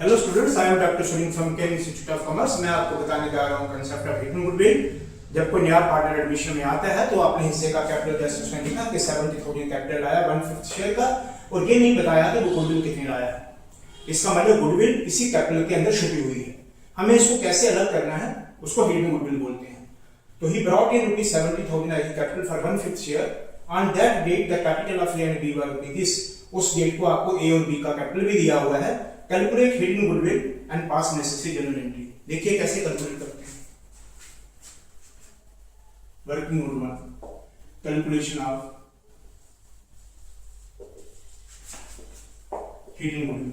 Hello students, I am doctor Sunil from Ken institute of commerce. मैं आपको बताने जा रहा हूँ कंसेप्ट ऑफ हिडन गुडविल। जब कोई नया पार्टनर एडमिशन में आता है तो अपने हिस्से का कैपिटल जैसे उसने लिखा कि 70,000 कैपिटल आया 1/5 शेयर का, और ये नहीं बताया कि वो गुडविल कितनी लाया है। इसका मतलब गुडविल इसी कैपिटल के अंदर छुपी हुई है। हमें इसको कैसे अलग करना है, उसको हिडन गुडविल बोलते हैं। तो he brought in ₹70,000 as capital for 1/5 share. On that date the capital of A and B were this. उस डेट को आपको ए और बी का कैपिटल भी दिया हुआ है। Calculate hidden goodwill and pass necessary journal entry. देखिए कैसे कैलकुलेट करते हैं। वर्किंग नोट में कैलकुलेशन ऑफ हिडन गुडविल।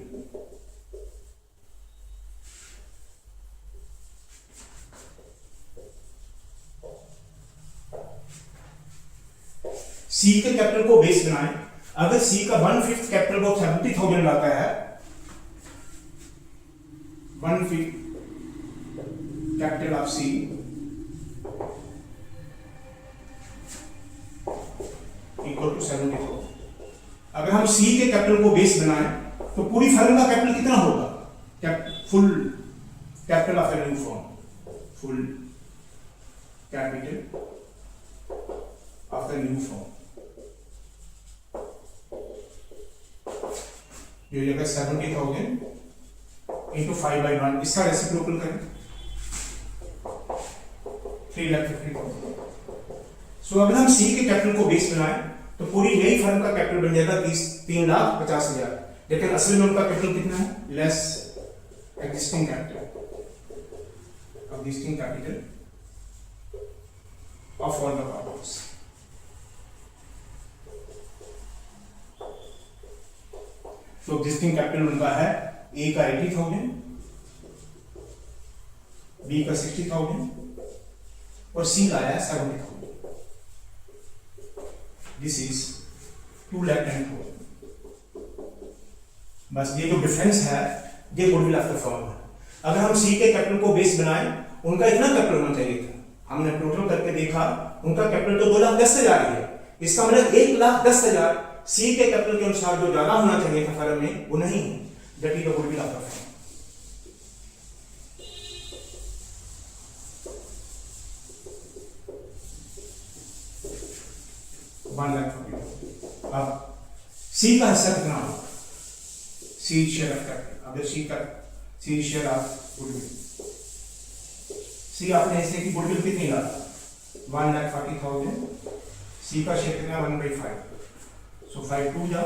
सी के कैपिटल को बेस बनाएं। अगर सी का 1/5 कैपिटल वो 70,000 लाता है, 1/5 capital of C equal to 70,000। अगर हम सी के कैपिटल को बेस बनाएं तो पूरी फर्म का कैपिटल कितना होगा? Full capital of the new firm, full capital of the new firm जो जगह 70,000 इंटू 5/1। इसका रेसिप्रोकल करें 3,50,000। सो अगर हम सी के कैपिटल को बेस बनाएं तो पूरी नई फर्म का कैपिटल बन जाएगा 3,50,000। लेकिन असल में उनका कैपिटल कितना है? Less existing capital of all the partners. तो एग्जिस्टिंग कैपिटल उनका है ए का 80,000, बी का 60,000 और सी का आया 70,000। This is 2,10,000। बस ये जो डिफरेंस है ये गुडविल ऑफ द फर्म है। अगर हम सी के कैपिटल को बेस बनाएं, उनका इतना कैपिटल होना चाहिए था। हमने टोटल करके देखा उनका कैपिटल तो 2,10,000 ही है। इसका मतलब 1,10,000 सी के कैपिटल के अनुसार जो ज्यादा होना चाहिए था फर्म में वो नहीं है। That is the goodwill of the firm. अब सी का हिस्सा कितना होगा? C share of capital. अब सी शेयर ऑफ गुडविल, सी अपने हिस्से की गुडविल कितनी लाता? 1,40,000। सी का शेयर कितना? 1/5। So 5 2 जा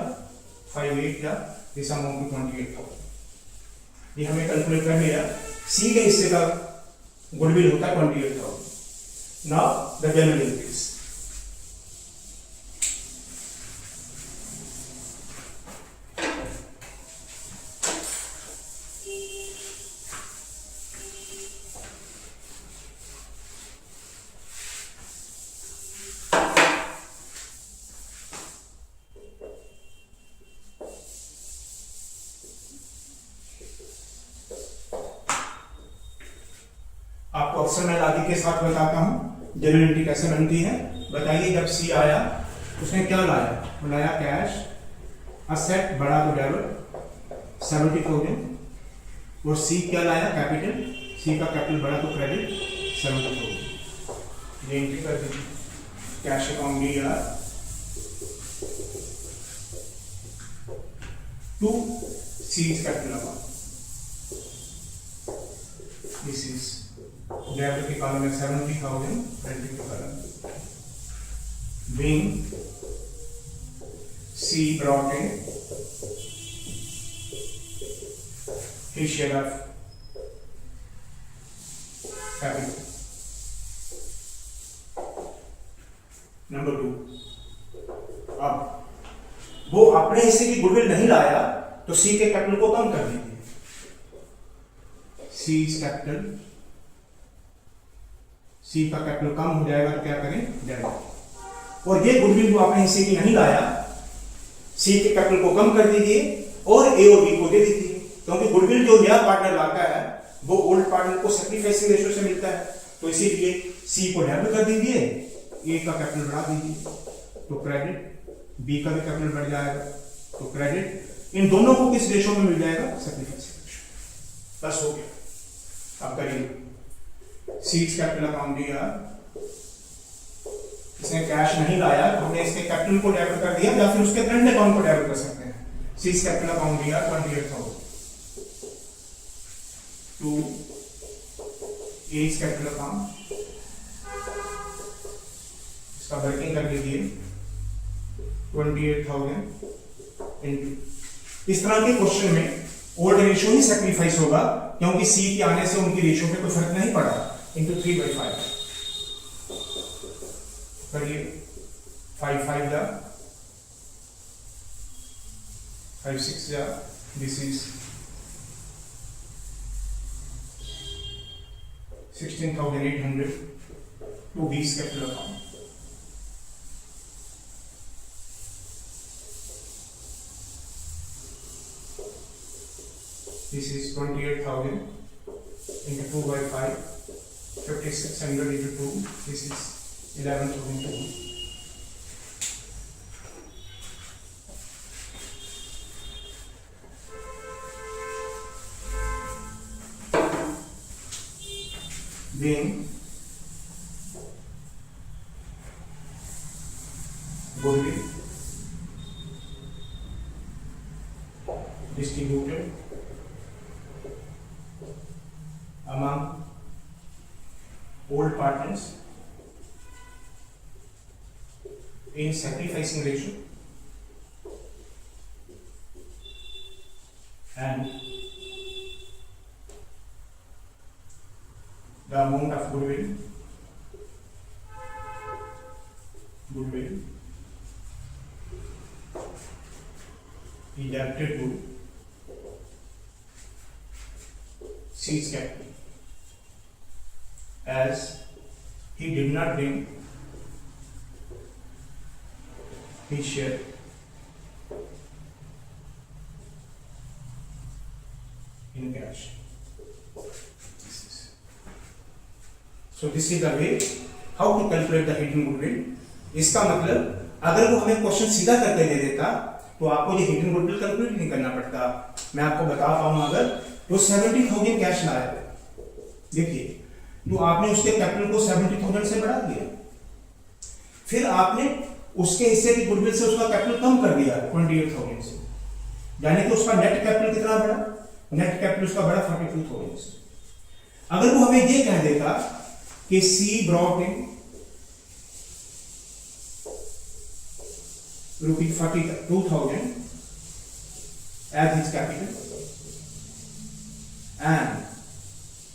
5 8 जा, दिस अमाउंट टू 28,000। ये हमें कैलकुलेट कर लिया। सी के हिस्से का गुडविल होता है 28,000। Now the general entries. आपको अक्सर मैं लादी के साथ बताता हूं जनरल एंट्री कैसे बनती है। बताइए, जब सी आया उसने क्या लाया? वो लाया कैश, असेट बड़ा तो डेबिट 70,000। और सी क्या लाया? कैपिटल। सी का कैपिटल बड़ा तो क्रेडिट 70,000। ये एंट्री कर दीजिए। Cash account D R to C is capital account. This is debit की कॉलम में 70,000, क्रेडिट की column being C brought in his share of capital. Number 2, अब वो अपने हिस्से की गुडविल नहीं लाया तो सी के कैपिटल को कम कर दीजिए। सी का कैपिटल कम हो जाएगा तो क्या करें? डेबिट। और ये गुडविल जो आपने हिस्से की नहीं लाया, सी के कैपिटल को कम कर दीजिए और ए और बी को दे दीजिए। क्योंकि गुडविल जो नया पार्टनर लाता है वो ओल्ड पार्टनर को सैक्रिफाइसिंग रेशियो से मिलता है। तो इसीलिए सी को डेबिट कर दीजिए, ए का कैपिटल बढ़ा दीजिए तो क्रेडिट, बी का भी कैपिटल बढ़ जाएगा तो क्रेडिट। इन दोनों को किस रेशो में मिल जाएगा? Sacrifice ratio. बस हो गया। अब करिए सीड्स कैपिटल अकाउंट दिया, इसने कैश नहीं लाया तो हमने इसके कैपिटल को डेबिट कर दिया या फिर उसके करंट अकाउंट को डेबिट कर सकते हैं। सीड्स कैपिटल अकाउंट दिया 28,000 टू एज कैपिटल अकाउंट, इसका वर्किंग कर लीजिए 28,000 इनटू, इस तरह के क्वेश्चन में ओल्ड रेशियो ही सैक्रिफाइस होगा क्योंकि सी के आने से उनकी रेशियो पे कोई फर्क नहीं पड़ा, इंटू 3/5 करिए 5/5 जा 5/6 जा, this is 16,800 to B's capital account, this is 28,000 into 2/5, 5,600 into 2, this is 11,200. Then goodwill distributed among old partners in sacrificing ratio and the amount of goodwill he debited to C's capital as he did not bring his share in cash. So this is the way how to calculate the hidden goodwill. इसका मतलब अगर वो हमें question सीधा करके दे देता तो आपको ये हिडन गुडविल कैलकुलेट नहीं करना पड़ता। मैं आपको बता पाऊँ अगर तो 70,000 कैश लाया, देखिए तो आपने उसके कैपिटल को 70,000 से बढ़ा दिया, फिर आपने उसके हिस्से की गुडविल से उसका कैपिटल कम कर दिया 28,000 से, यानी कि उसका नेट कैपिटल कितना बढ़ा, नेट कैपिटल उसका बढ़ा 42,000 से। अगर वो हमें ये कह देता कि सी brought in ₹42,000 as his capital and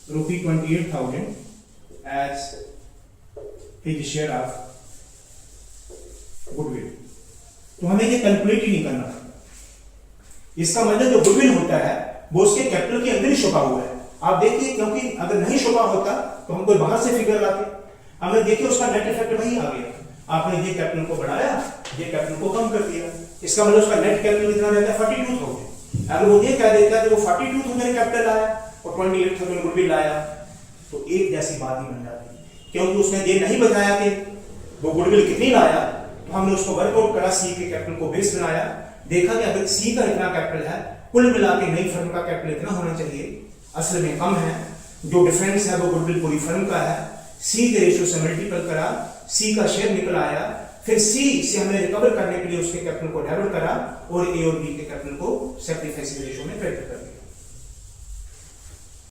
₹28,000 as his share of goodwill, तो हमें ये कैलकुलेट ही नहीं करना। इसका मतलब जो गुडविल होता है वो उसके कैपिटल के अंदर ही छुपा हुआ है। आप देखिए, क्योंकि अगर नहीं छुपा होता तो हम कोई बाहर से फिगर लाते। हमने देखिए उसका नेट इफेक्ट वही आ गया, आपने ये कैपिटल को बढ़ाया, ये कैपिटल को कम कर दिया, इसका मतलब उसका नेट कैपिटल कितना रहता है 42,000। अगर वो ये कह देता है कि वो 42,000 कैपिटल आया और 28,000 गुडविल आया तो एक जैसी बात ही बन जाती, क्योंकि उसने ये नहीं बताया कि वो गुडविल कितनी लाया। तो हमने उसको वर्कआउट करा, सी के कैपिटल को बेस बनाया, देखा कि अगर सी का इतना कैपिटल है, कुल मिला के नई फर्म का कैपिटल इतना होना चाहिए, असल में कम है, जो डिफरेंस है वो गुडविल पूरी फर्म का है। सी के रेशियो से मल्टीपल करा, सी का शेयर निकल आया, फिर सी से हमने रिकवर करने के लिए उसके कैपिटल को डेबिट करा और ए और बी के कैपिटल को सैक्रिफाइस रेशियो में क्रेडिट करा।